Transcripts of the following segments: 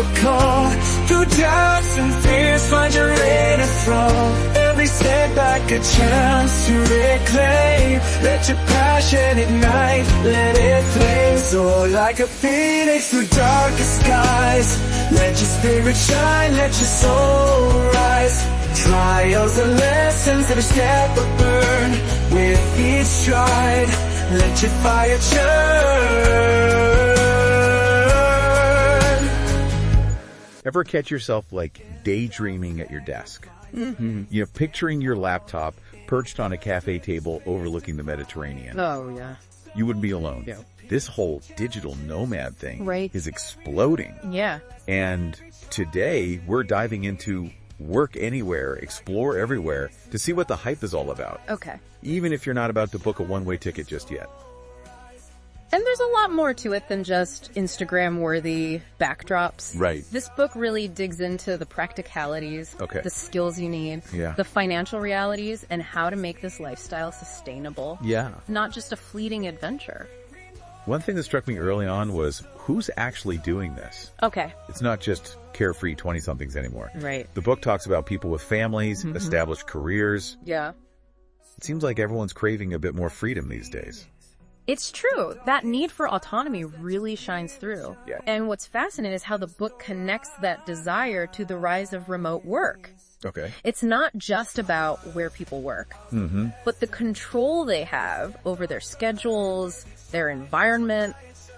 difficult. Through doubts and fears, find your inner flow. Every setback a chance to reclaim. Let your passion ignite, let it flame. So like a phoenix through darkest skies, let your spirit shine, let your soul rise. Trials and lessons, every step a burn. With each stride, let your fire churn. Ever catch yourself like daydreaming at your desk? Mm-hmm. You know, picturing your laptop perched on a cafe table overlooking the Mediterranean. Oh, yeah. You wouldn't be alone. Yeah. This whole digital nomad thing Right. is exploding. Yeah. And today we're diving into work anywhere, explore everywhere to see what the hype is all about. Okay. Even if you're not about to book a one-way ticket just yet. And there's a lot more to it than just Instagram-worthy backdrops. Right. This book really digs into the practicalities, Okay. the skills you need, Yeah. the financial realities, and how to make this lifestyle sustainable. Yeah. Not just a fleeting adventure. One thing that struck me early on was who's actually doing this? Okay. It's not just carefree 20-somethings anymore. Right. The book talks about people with families, established careers. Yeah. It seems like everyone's craving a bit more freedom these days. It's true. That need for autonomy really shines through. Yeah. And what's fascinating is how the book connects that desire to the rise of remote work. Okay. It's not just about where people work, but the control they have over their schedules, their environment.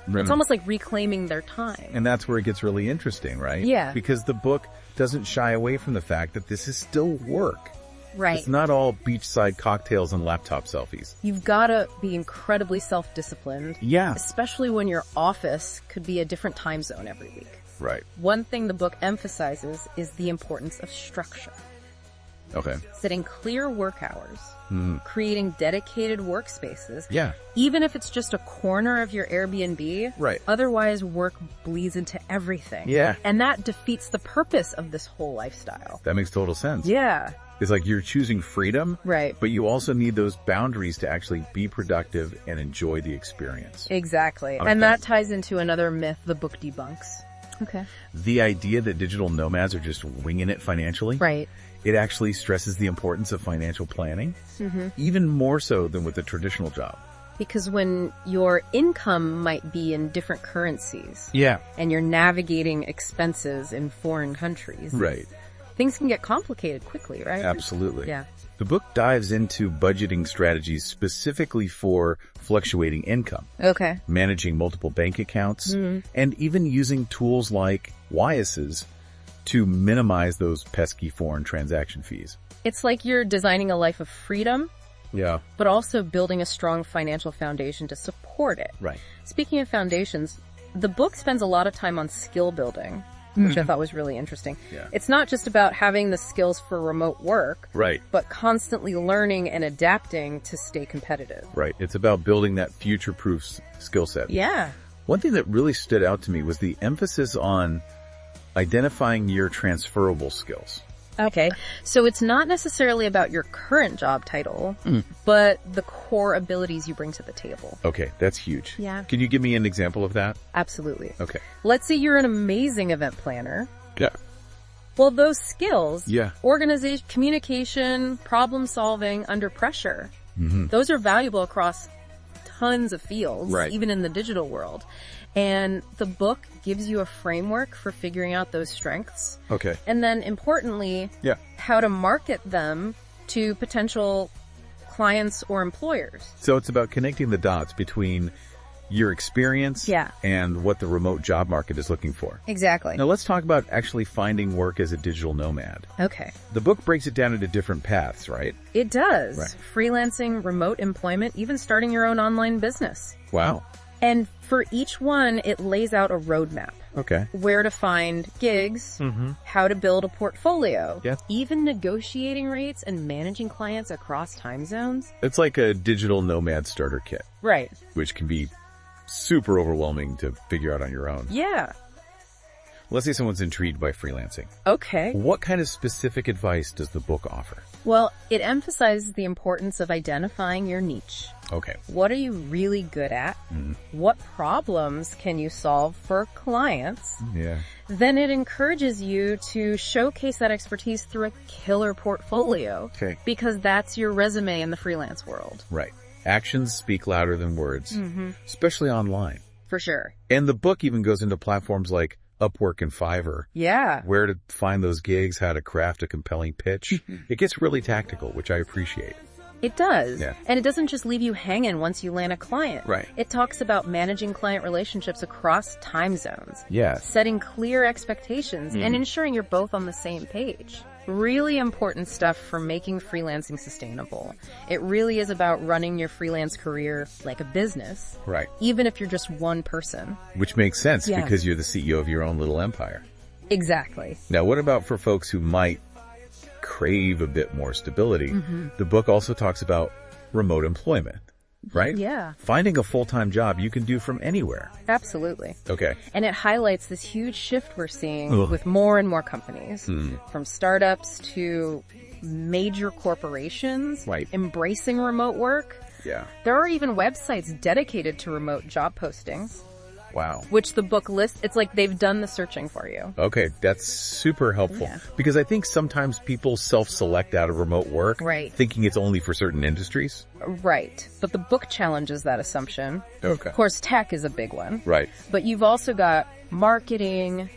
It's almost like reclaiming their time. And that's where it gets really interesting, right? Yeah. Because the book doesn't shy away from the fact that this is still work. Right. It's not all beachside cocktails and laptop selfies. You've got to be incredibly self-disciplined. Yeah. Especially when your office could be a different time zone every week. Right. One thing the book emphasizes is the importance of structure. Okay. Setting clear work hours, creating dedicated workspaces. Yeah. Even if it's just a corner of your Airbnb. Right. Otherwise, work bleeds into everything. Yeah. And that defeats the purpose of this whole lifestyle. That makes total sense. Yeah. It's like you're choosing freedom. Right. But you also need those boundaries to actually be productive and enjoy the experience. Exactly. Okay. And that ties into another myth the book debunks. Okay. The idea that digital nomads are just winging it financially. Right. It actually stresses the importance of financial planning, even more so than with a traditional job. Because when your income might be in different currencies. Yeah. And you're navigating expenses in foreign countries. Right. Things can get complicated quickly, right? Absolutely. Yeah. The book dives into budgeting strategies specifically for fluctuating income, Okay. managing multiple bank accounts, and even using tools like Wyses to minimize those pesky foreign transaction fees. It's like you're designing a life of freedom, Yeah. but also building a strong financial foundation to support it. Right. Speaking of foundations, the book spends a lot of time on skill building, which I thought was really interesting. Yeah. It's not just about having the skills for remote work, Right. but constantly learning and adapting to stay competitive. Right. It's about building that future-proof skill set. Yeah. One thing that really stood out to me was the emphasis on identifying your transferable skills. Okay. So it's not necessarily about your current job title, but the core abilities you bring to the table. Okay, that's huge. Yeah. Can you give me an example of that? Absolutely. Okay. Let's say you're an amazing event planner. Yeah. Well, those skills, Yeah. organization, communication, problem solving under pressure, those are valuable across tons of fields, Right. even in the digital world. And the book gives you a framework for figuring out those strengths. Okay. And then importantly, Yeah. how to market them to potential clients or employers. So it's about connecting the dots between your experience Yeah. and what the remote job market is looking for. Exactly. Now let's talk about actually finding work as a digital nomad. Okay. The book breaks it down into different paths, right? It does. Right. Freelancing, remote employment, even starting your own online business. Wow. And for each one, it lays out a roadmap. Okay. Where to find gigs, how to build a portfolio, Yeah. even negotiating rates and managing clients across time zones. It's like a digital nomad starter kit, Right. which can be super overwhelming to figure out on your own. Yeah. Let's say someone's intrigued by freelancing. Okay. What kind of specific advice does the book offer? Well, it emphasizes the importance of identifying your niche. Okay. What are you really good at? What problems can you solve for clients? Yeah. Then it encourages you to showcase that expertise through a killer portfolio. Okay. Because that's your resume in the freelance world. Right. Actions speak louder than words, especially online. For sure. And the book even goes into platforms like Upwork and Fiverr. Yeah. Where to find those gigs, how to craft a compelling pitch. It gets really tactical, which I appreciate. It does. Yeah. And it doesn't just leave you hanging once you land a client. Right. It talks about managing client relationships across time zones. Yes. Setting clear expectations and ensuring you're both on the same page. Really important stuff for making freelancing sustainable. It really is about running your freelance career like a business. Right. Even if you're just one person. Which makes sense Yeah. because you're the CEO of your own little empire. Exactly. Now, what about for folks who might crave a bit more stability? The book also talks about remote employment, right? Yeah. Finding a full-time job you can do from anywhere. Absolutely. Okay. And it highlights this huge shift we're seeing Ugh. with more and more companies, from startups to major corporations, Right. embracing remote work. Yeah. There are even websites dedicated to remote job postings, Wow. which the book lists. It's like they've done the searching for you. Okay, that's super helpful. Yeah. Because I think sometimes people self-select out of remote work, Right. thinking it's only for certain industries. Right. But the book challenges that assumption. Okay. Of course, tech is a big one. Right. But you've also got marketing,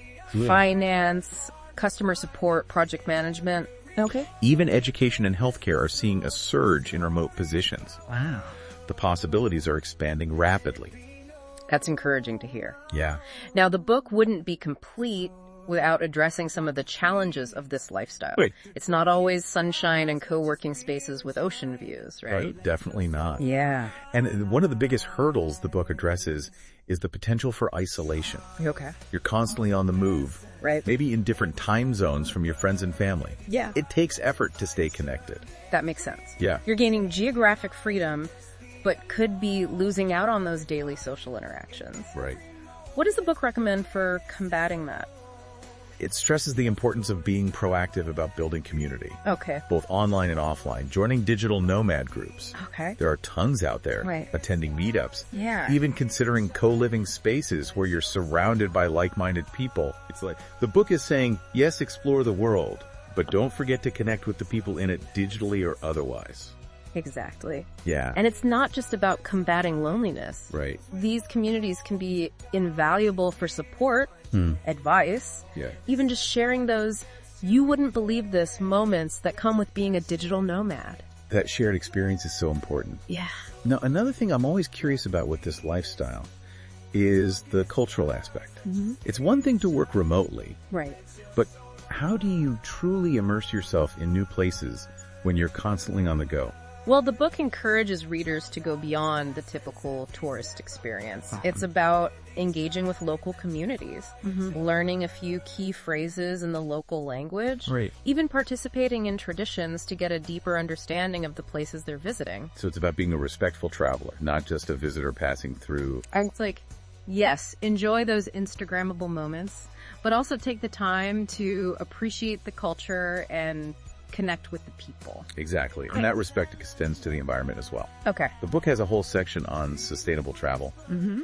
finance, customer support, project management. Okay. Even education and healthcare are seeing a surge in remote positions. Wow. The possibilities are expanding rapidly. That's encouraging to hear. Yeah. Now, the book wouldn't be complete without addressing some of the challenges of this lifestyle. Right. It's not always sunshine and co-working spaces with ocean views, right? Definitely not. Yeah. And one of the biggest hurdles the book addresses is the potential for isolation. Okay. You're constantly on the move. Right. Maybe in different time zones from your friends and family. Yeah. It takes effort to stay connected. That makes sense. Yeah. You're gaining geographic freedom, but could be losing out on those daily social interactions. Right. What does the book recommend for combating that? It stresses the importance of being proactive about building community, Okay. both online and offline, joining digital nomad groups. Okay. There are tons out there, Right. attending meetups, Yeah. even considering co-living spaces where you're surrounded by like-minded people. It's like, the book is saying, yes, explore the world, but don't forget to connect with the people in it digitally or otherwise. Exactly. Yeah. And it's not just about combating loneliness. Right. These communities can be invaluable for support, advice, Yeah. even just sharing those you wouldn't believe this moments that come with being a digital nomad. That shared experience is so important. Yeah. Now, another thing I'm always curious about with this lifestyle is the cultural aspect. It's one thing to work remotely, Right. but how do you truly immerse yourself in new places when you're constantly on the go? Well, the book encourages readers to go beyond the typical tourist experience. It's about engaging with local communities, learning a few key phrases in the local language, Right. even participating in traditions to get a deeper understanding of the places they're visiting. So it's about being a respectful traveler, not just a visitor passing through. And it's like, yes, enjoy those Instagrammable moments, but also take the time to appreciate the culture and connect with the people. Exactly. And that respect extends to the environment as well. Okay. The book has a whole section on sustainable travel,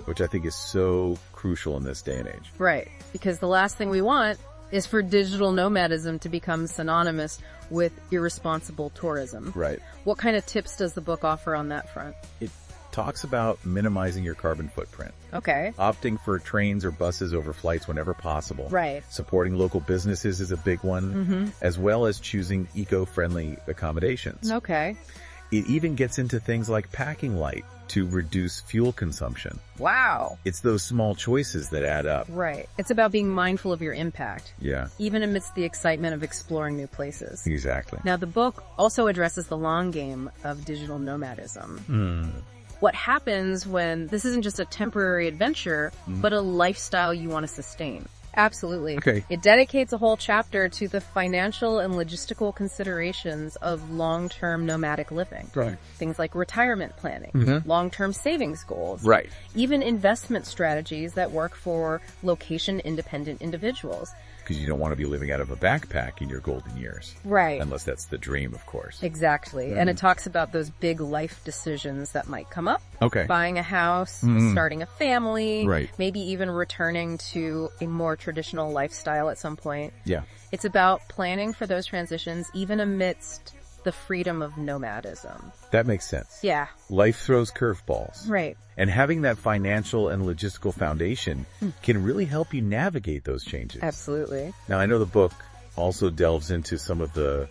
which I think is so crucial in this day and age. Right. Because the last thing we want is for digital nomadism to become synonymous with irresponsible tourism. Right. What kind of tips does the book offer on that front? It talks about minimizing your carbon footprint, Okay. opting for trains or buses over flights whenever possible. Right. Supporting local businesses is a big one, as well as choosing eco-friendly accommodations. Okay. It even gets into things like packing light to reduce fuel consumption. Wow. It's those small choices that add up. Right. It's about being mindful of your impact, Yeah, even amidst the excitement of exploring new places. exactly. Now, the book also addresses the long game of digital nomadism. What happens when this isn't just a temporary adventure, but a lifestyle you want to sustain? Absolutely. Okay. It dedicates a whole chapter to the financial and logistical considerations of long-term nomadic living. Right. Things like retirement planning, long-term savings goals, Right. even investment strategies that work for location-independent individuals. Because you don't want to be living out of a backpack in your golden years. Right. Unless that's the dream, of course. Exactly. And it talks about those big life decisions that might come up. Okay. Buying a house, starting a family, Right. maybe even returning to a more traditional lifestyle at some point. Yeah. It's about planning for those transitions even amidst the freedom of nomadism. That makes sense. Yeah. Life throws curveballs. Right. And having that financial and logistical foundation can really help you navigate those changes. Absolutely. Now, I know the book also delves into some of the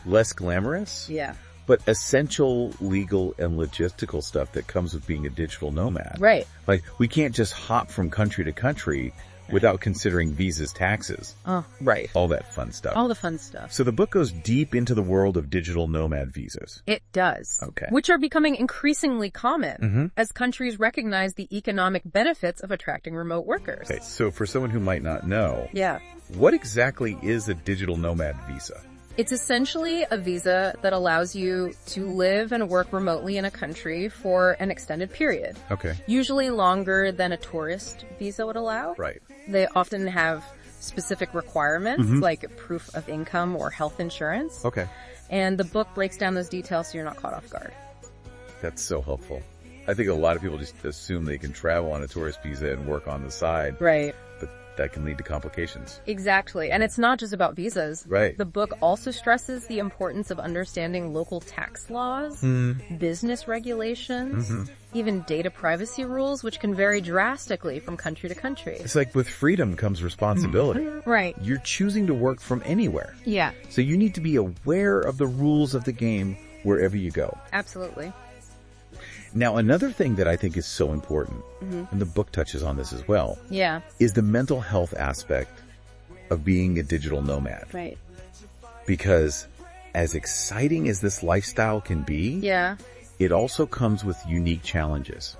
less glamorous, Yeah. but essential legal and logistical stuff that comes with being a digital nomad. Right. Like, we can't just hop from country to country without considering visas, taxes, Oh, right. all that fun stuff. All the fun stuff. So the book goes deep into the world of digital nomad visas. It does. Okay. Which are becoming increasingly common as countries recognize the economic benefits of attracting remote workers. Okay, so for someone who might not know, Yeah. what exactly is a digital nomad visa? It's essentially a visa that allows you to live and work remotely in a country for an extended period. Okay. Usually longer than a tourist visa would allow. Right. They often have specific requirements like proof of income or health insurance. Okay. And the book breaks down those details so you're not caught off guard. That's so helpful. I think a lot of people just assume they can travel on a tourist visa and work on the side, Right. but that can lead to complications. Exactly. And it's not just about visas. Right. The book also stresses the importance of understanding local tax laws, business regulations, even data privacy rules, which can vary drastically from country to country. It's like with freedom comes responsibility. Right. You're choosing to work from anywhere. Yeah, So you need to be aware of the rules of the game wherever you go. absolutely. Now, another thing that I think is so important, and the book touches on this as well, Yeah. is the mental health aspect of being a digital nomad. Right. Because as exciting as this lifestyle can be, Yeah, it also comes with unique challenges,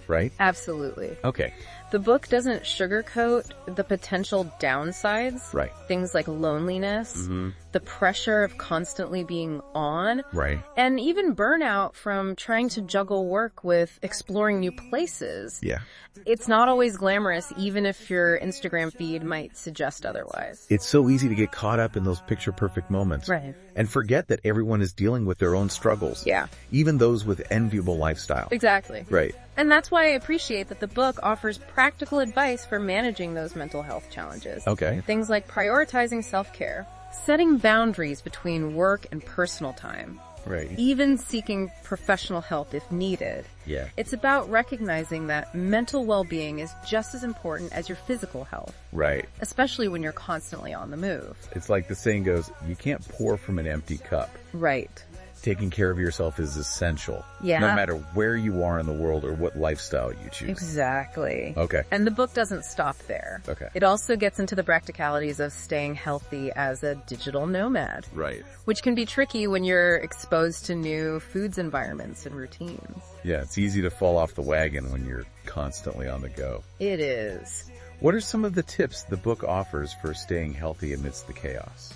right? absolutely. Okay. The book doesn't sugarcoat the potential downsides. Right. Things like loneliness, the pressure of constantly being on, Right. and even burnout from trying to juggle work with exploring new places. Yeah. It's not always glamorous, even if your Instagram feed might suggest otherwise. It's so easy to get caught up in those picture-perfect moments. Right. And forget that everyone is dealing with their own struggles. Yeah. Even those with enviable lifestyle. Exactly. Right. And that's why I appreciate that the book offers practical advice for managing those mental health challenges. Okay. Things like prioritizing self-care, setting boundaries between work and personal time, Right. even seeking professional help if needed. Yeah. It's about recognizing that mental well-being is just as important as your physical health, Right. especially when you're constantly on the move. It's like the saying goes, you can't pour from an empty cup. Right. Taking care of yourself is essential. Yeah. No matter where you are in the world or what lifestyle you choose. Exactly. Okay. And the book doesn't stop there. Okay. It also gets into the practicalities of staying healthy as a digital nomad, Right. which can be tricky when you're exposed to new foods environments and routines. Yeah, it's easy to fall off the wagon when you're constantly on the go. It is. What are some of the tips the book offers for staying healthy amidst the chaos?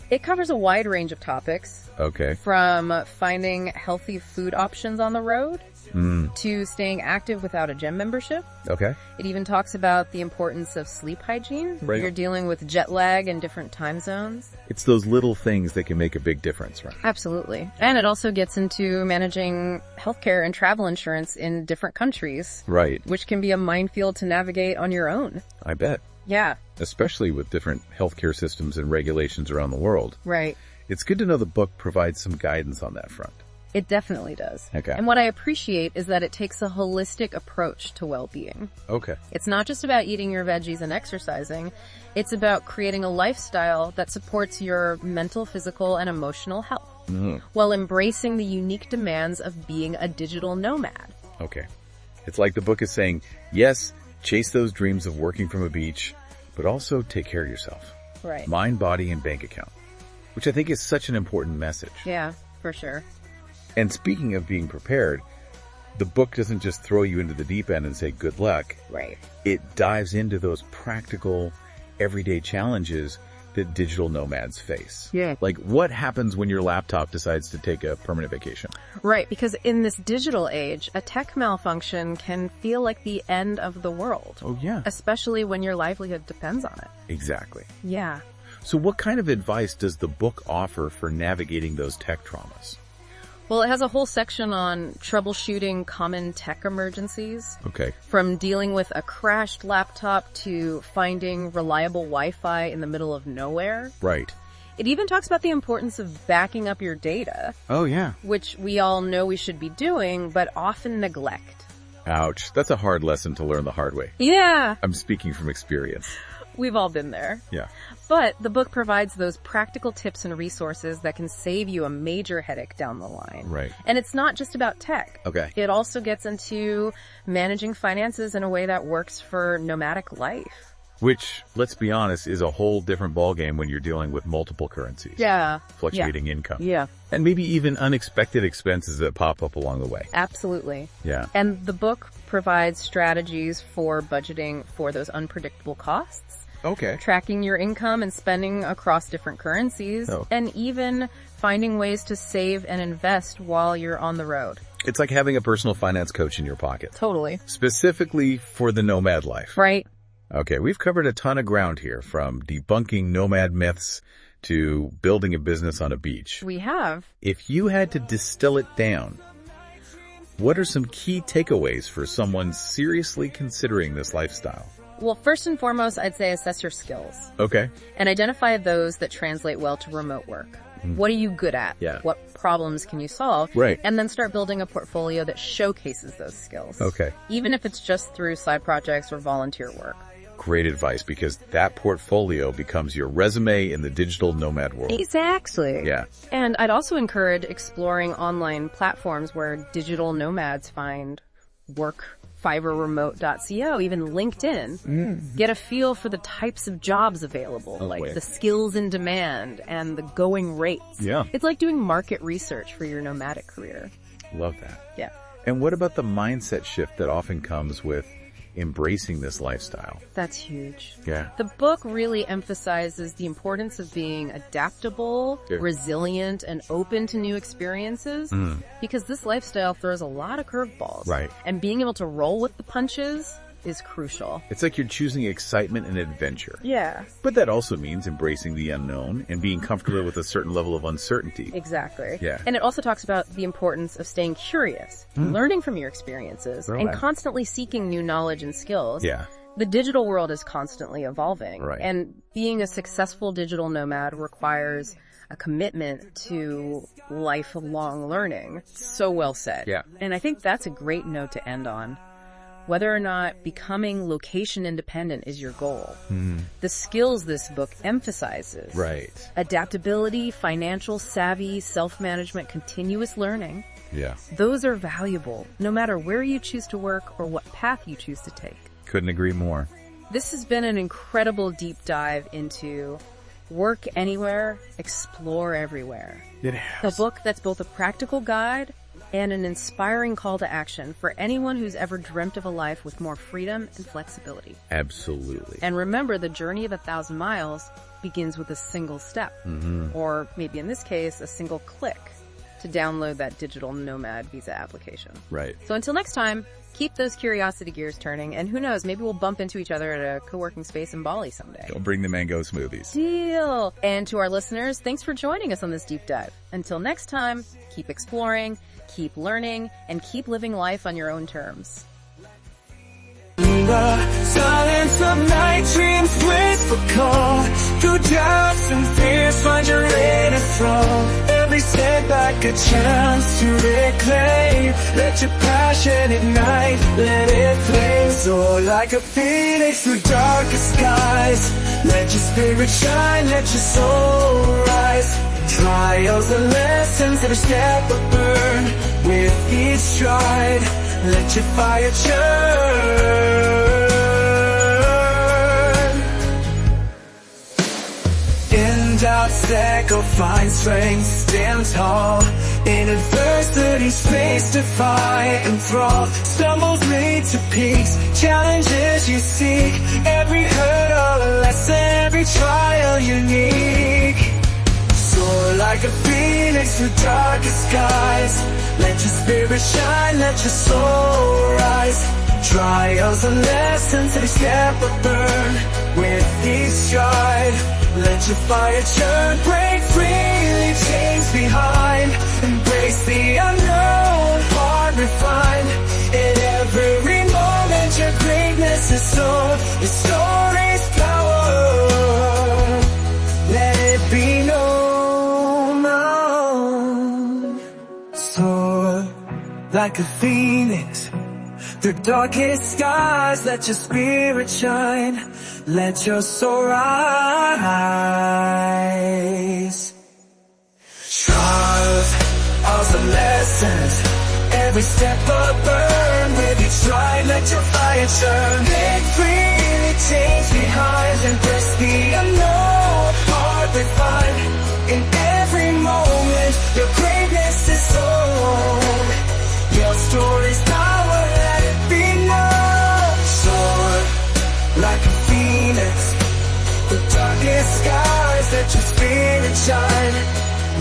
It covers a wide range of topics, Okay. from finding healthy food options on the road to staying active without a gym membership. Okay. It even talks about the importance of sleep hygiene. Right. You're dealing with jet lag in different time zones. It's those little things that can make a big difference, right? Absolutely. And it also gets into managing healthcare and travel insurance in different countries, Right. which can be a minefield to navigate on your own. I bet. Yeah, Especially with different healthcare systems and regulations around the world. right. It's good to know the book provides some guidance on that front. It definitely does. Okay. And what I appreciate is that it takes a holistic approach to well-being. Okay. It's not just about eating your veggies and exercising. It's about creating a lifestyle that supports your mental, physical, and emotional health while embracing the unique demands of being a digital nomad. Okay. It's like the book is saying, yes, chase those dreams of working from a beach, but also take care of yourself. Right. Mind, body, and bank account. Which I think is such an important message. Yeah, for sure. And speaking of being prepared, The book doesn't just throw you into the deep end and say good luck. Right. It dives into those practical, everyday challenges that digital nomads face. Yeah. Like, what happens when your laptop decides to take a permanent vacation? Right, because in this digital age, a tech malfunction can feel like the end of the world. Oh, yeah. Especially when your livelihood depends on it. Exactly. Yeah. So what kind of advice does the book offer for navigating those tech traumas? Well, it has a whole section on troubleshooting common tech emergencies. Okay. From dealing with a crashed laptop to finding reliable Wi-Fi in the middle of nowhere. Right. It even talks about the importance of backing up your data. Oh, yeah. Which we all know we should be doing, but often neglect. Ouch. That's a hard lesson to learn the hard way. Yeah. I'm speaking from experience. We've all been there. Yeah. But the book provides those practical tips and resources that can save you a major headache down the line. Right. And it's not just about tech. Okay. It also gets into managing finances in a way that works for nomadic life. Which, let's be honest, is a whole different ballgame when you're dealing with multiple currencies. Yeah. Fluctuating income. Yeah. And maybe even unexpected expenses that pop up along the way. Absolutely. Yeah. And the book provides strategies for budgeting for those unpredictable costs. Okay. Tracking your income and spending across different currencies, and even finding ways to save and invest while you're on the road. It's like having a personal finance coach in your pocket. Totally. Specifically for the nomad life. Right. Okay, we've covered a ton of ground here, from debunking nomad myths to building a business on a beach. We have. If you had to distill it down, what are some key takeaways for someone seriously considering this lifestyle? Well, first and foremost, I'd say assess your skills. Okay. And identify those that translate well to remote work. What are you good at? Yeah. What problems can you solve? Right. And then start building a portfolio that showcases those skills. Okay. Even if it's just through side projects or volunteer work. Great advice, because that portfolio becomes your resume in the digital nomad world. Exactly. Yeah. And I'd also encourage exploring online platforms where digital nomads find work. Fiverr, even LinkedIn. Get a feel for the types of jobs available, the skills in demand and the going rates. Yeah. It's like doing market research for your nomadic career. Love that. Yeah. And what about the mindset shift that often comes with embracing this lifestyle? That's huge. Yeah. The book really emphasizes the importance of being adaptable, resilient, and open to new experiences, because this lifestyle throws a lot of curveballs. Right. And being able to roll with the punches is crucial. It's like you're choosing excitement and adventure. Yeah. But that also means embracing the unknown and being comfortable with a certain level of uncertainty. Exactly. Yeah. And it also talks about the importance of staying curious, learning from your experiences, and constantly seeking new knowledge and skills. Yeah. The digital world is constantly evolving. Right. And being a successful digital nomad requires a commitment to lifelong learning. So well said. Yeah. And I think that's a great note to end on. Whether or not becoming location independent is your goal. The skills this book emphasizes. Right. Adaptability, financial savvy, self-management, continuous learning. Yeah. Those are valuable, no matter where you choose to work or what path you choose to take. Couldn't agree more. This has been an incredible deep dive into work anywhere, explore everywhere. It has. A book that's both a practical guide and an inspiring call to action for anyone who's ever dreamt of a life with more freedom and flexibility. Absolutely. And remember, the journey of 1,000 miles begins with a single step, or maybe in this case, a single click to download that digital nomad visa application. Right. So until next time, keep those curiosity gears turning, and who knows, maybe we'll bump into each other at a co-working space in Bali someday. Don't bring the mango smoothies. Deal! And to our listeners, thanks for joining us on this deep dive. Until next time, keep exploring, keep learning, and keep living life on your own terms. The silence of night dreams whisper call. Through doubts and fears find your inner throne. Every setback a chance to reclaim. Let your passion ignite, let it flame. Soar like a phoenix through darkest skies. Let your spirit shine, let your soul rise. Trials and lessons, every step a burn. With each stride, let your fire burn. In doubt, stack or find strength, stand tall. In adversity's face to fight and thrive, stumbles lead to peace, challenges you seek, every hurdle a lesson, every trial unique. Soar like a phoenix through darkest skies, let your spirit shine, let your soul rise. Trials and lessons, every step a burn, with each stride, let your fire churn. Break free, leave chains behind, embrace the unknown, heart refined. In every moment your greatness is sown, your story's power, let it be known. Soar like a phoenix through darkest skies, let your spirit shine, let your soul rise. Trials and lessons, every step a burn, with each stride let your fire churn. Break free, leave chains behind, embrace the unknown, heart refined. In every moment your greatness is sown, your story's power, let it be known. Soar like a phoenix, the darkest skies, let your spirit shine,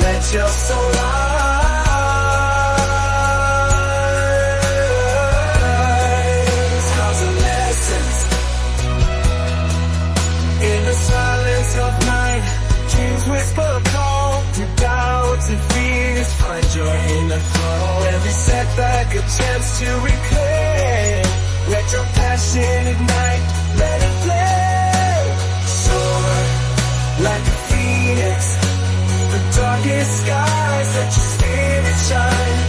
let your soul rise. Scars and lessons in the silence of night, dreams whisper a call to doubts and fears, find joy in the fall. Every setback a chance to reclaim, let your passion ignite, let it flame. Soar like a phoenix, the darkest skies, let your spirit shine,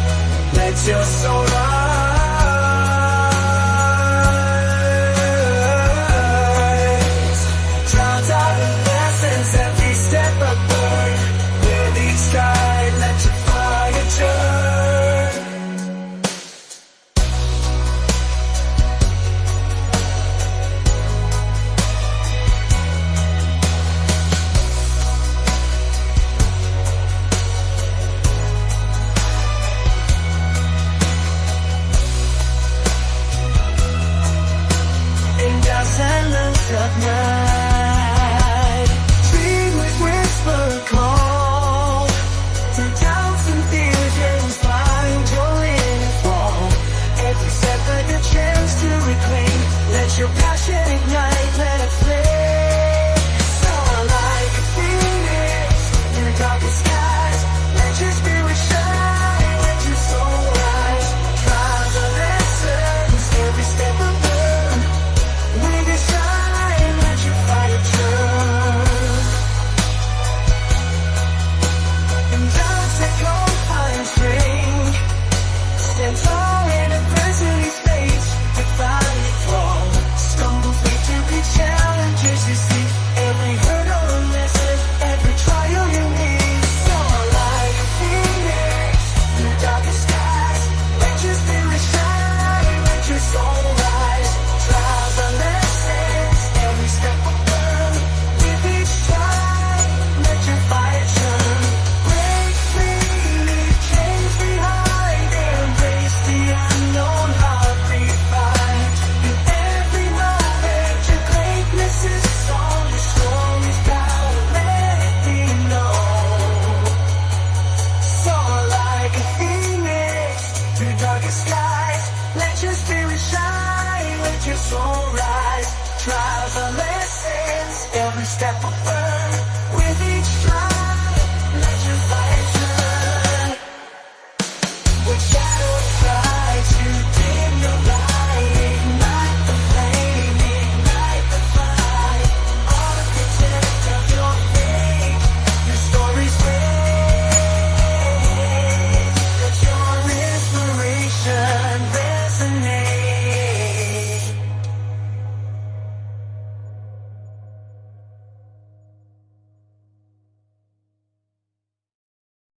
let your soul rise. Drown out the lessons, every step a burn, with each stride let your fire churn. Silence of night, dreamers whisper a call to doubts and fears, dreams find joy in the fall. Every step like a chance to reclaim, let your passion ignite, let it flame. Soar like a phoenix in the darkest skies, let your spirit shine, let your soul rise. Trials and lessons, every step a burn, with a shine, let your fire turn. And doubts that come high and straight, stand tall in adversity's face, defy the fall. Stumble free to be challenges you see, every hurdle a lesson, every trial you need. Soar like a phoenix in the darkest skies, let your spirit shine, let your soul rise. Trials and lessons, every step will burn, with each stride let your fire churn. Break free, leave chains behind, embrace the unknown, heart refined. In every moment your greatness is sown, your story's power, let it be known. Soar like a phoenix through darkest skies, let your spirit shine, let your soul rise. Trials and lessons, every step will burn,